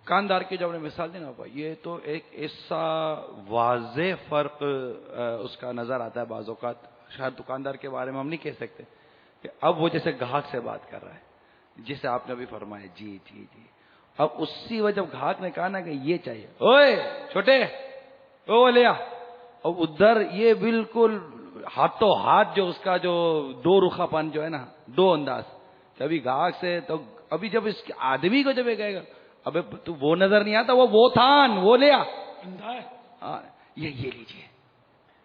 دکاندار کی جو ہم نے مثال دی نا، یہ تو ایک ایسا واضح فرق اس کا نظر آتا ہے بعض اوقات. شاید دکاندار کے بارے میں ہم نہیں کہہ سکتے کہ اب وہ جیسے گاہک سے بات کر رہا ہے، جسے آپ نے ابھی فرمایا جی جی جی. اب اسی وجہ جب گاہک نے کہا نا کہ یہ چاہیے، اوئے چھوٹے او لیا، اب ادھر یہ بالکل ہاتھوں ہاتھ جو اس کا جو دو رخا پن جو ہے نا، دو انداز. کبھی گاہک سے تو ابھی جب اس آدمی کو جب یہ کہے گا ابے تو وہ نظر نہیں آتا، وہ تھان وہ لیا، یہ لیجیے.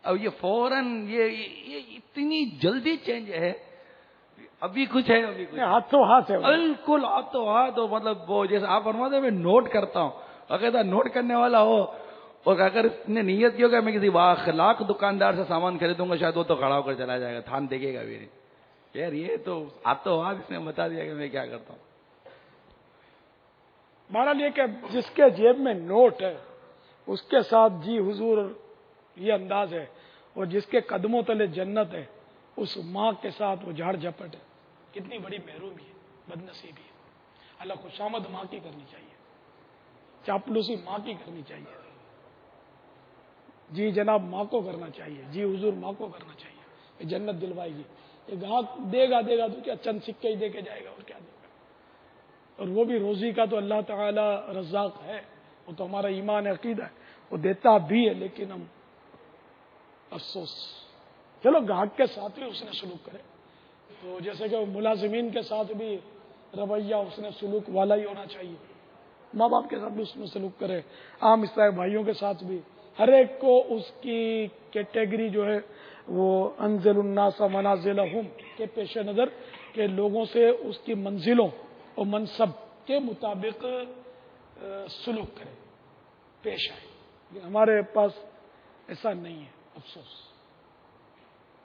اب یہ فوراً یہ اتنی جلدی چینج ہے، ابھی کچھ ہے ابھی کچھ ہاتھوں ہاتھ ہے، بالکل ہاتھوں ہاتھ. مطلب وہ جیسے آپ فرماتے ہیں میں نوٹ کرتا ہوں، اگر نوٹ کرنے والا ہو اور اگر اس نے نیت کی ہوگا میں کسی بااخلاق دکاندار سے سامان خریدوں گا، شاید وہ تو کھڑا ہو کر چلا جائے گا، تھان دیکھے گا بھی نہیں. یار یہ تو ہاتھوں ہاتھ اس نے بتا دیا کہ میں کیا کرتا ہوں. بہرحال یہ کہ جس کے جیب میں نوٹ ہے اس کے ساتھ جی حضور یہ انداز ہے، اور جس کے قدموں تلے جنت ہے اس ماں کے ساتھ وہ جھاڑ جھپٹ ہے. کتنی بڑی محرومی ہے، بد نصیبی ہے. اللہ خوشامد ماں کی کرنی چاہیے، چاپلوسی ماں کی کرنی چاہیے، جی جناب ماں کو کرنا چاہیے، جی حضور ماں کو کرنا چاہیے. یہ جنت دلوائے گی. یہ گاہک دے گا تو کیا چند سکے ہی دے کے جائے گا، اور کیا دے گا. اور وہ بھی روزی کا تو اللہ تعالی رزاق ہے، وہ تو ہمارا ایمان عقیدہ ہے، وہ دیتا بھی ہے. لیکن ہم افسوس، چلو گاہک کے ساتھ بھی اس نے سلوک کرے، تو جیسے کہ ملازمین کے ساتھ بھی رویہ اس نے سلوک والا ہی ہونا چاہیے، ماں باپ کے ساتھ بھی اس میں سلوک کرے، عام اس طرح بھائیوں کے ساتھ بھی. ہر ایک کو اس کی کیٹیگری جو ہے وہ انزل الناس منازلہم کے پیش نظر کہ لوگوں سے اس کی منزلوں اور منصب کے مطابق سلوک کرے، پیش آئے. لیکن ہمارے پاس ایسا نہیں ہے، افسوس.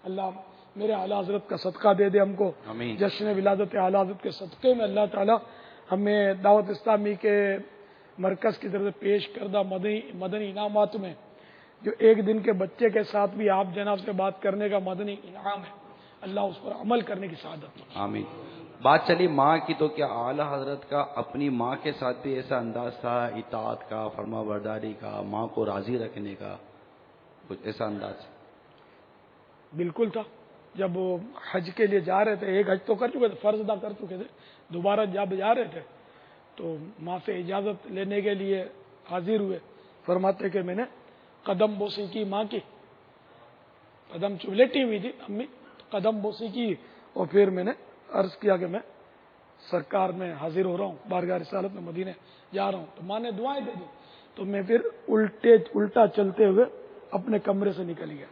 اللہ میرے اعلیٰ حضرت کا صدقہ دے دے ہم کو. آمین. جشن ولادت اعلیٰ حضرت کے صدقے میں اللہ تعالی ہمیں دعوت اسلامی کے مرکز کی طرف سے پیش کردہ مدنی انعامات میں جو ایک دن کے بچے کے ساتھ بھی آپ جناب سے بات کرنے کا مدنی انعام ہے، اللہ اس پر عمل کرنے کی سعادت دے. آمین. بات چلی ماں کی، تو کیا اعلیٰ حضرت کا اپنی ماں کے ساتھ بھی ایسا انداز تھا اطاعت کا، فرما برداری کا، ماں کو راضی رکھنے کا، کچھ ایسا انداز؟ بالکل تھا. جب وہ حج کے لیے جا رہے تھے، ایک حج تو کر چکے تھے، فرض ادا کر چکے تھے، دوبارہ جب جا رہے تھے تو ماں سے اجازت لینے کے لیے حاضر ہوئے. فرماتے کہ میں نے قدم بوسی کی ماں کی، قدم لیٹی ہوئی تھی امی، قدم بوسی کی، اور پھر میں نے عرض کیا کہ میں سرکار میں حاضر ہو رہا ہوں، بارگاہ رسالت میں مدینے جا رہا ہوں. تو ماں نے دعائیں دے دی. تو میں پھر الٹا چلتے ہوئے اپنے کمرے سے نکل گیا.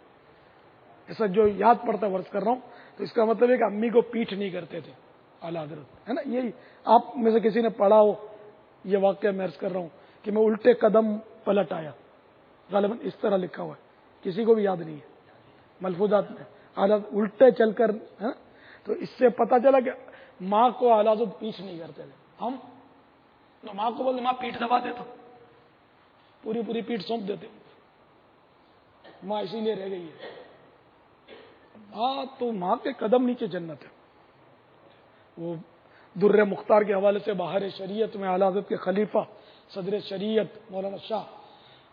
ایسا جو یاد پڑتا ورز کر رہا ہوں. تو اس کا مطلب ہے کہ امی کو پیٹھ نہیں کرتے تھے اعلیٰ حضرت، ہے نا. یہی آپ میں سے کسی نے پڑھا ہو یہ واقعہ میں عرض کر رہا ہوں کہ میں الٹے قدم پلٹ آیا، غالباً اس طرح لکھا ہوا ہے، کسی کو بھی یاد نہیں ہے ملفوظات میں. اعلیٰ الٹے چل کر، تو اس سے پتہ چلا کہ ماں کو اعلیٰ حضرت پیچھ نہیں کرتے تھے. ہم تو ماں کو بولتے ماں پیٹھ دبا دیتا، پوری پیٹھ سونپ دیتے. ماں اسی لیے رہ گئی ہے. ہاں تو ماں کے قدم نیچے جنت ہے. وہ در مختار کے حوالے سے باہر شریعت میں اعلیٰ حضرت کے خلیفہ صدر شریعت مولانا شاہ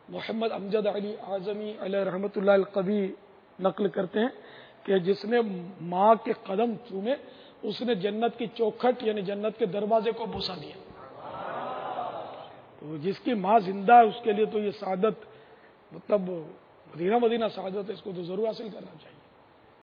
محمد امجد علی اعظمی علیہ رحمۃ اللہ القوی نقل کرتے ہیں کہ جس نے ماں کے قدم چومے اس نے جنت کی چوکھٹ یعنی جنت کے دروازے کو بوسا دیا. تو جس کی ماں زندہ ہے اس کے لیے تو یہ سعادت، مطلب مدینہ سعادت ہے، اس کو تو ضرور حاصل کرنا چاہیے.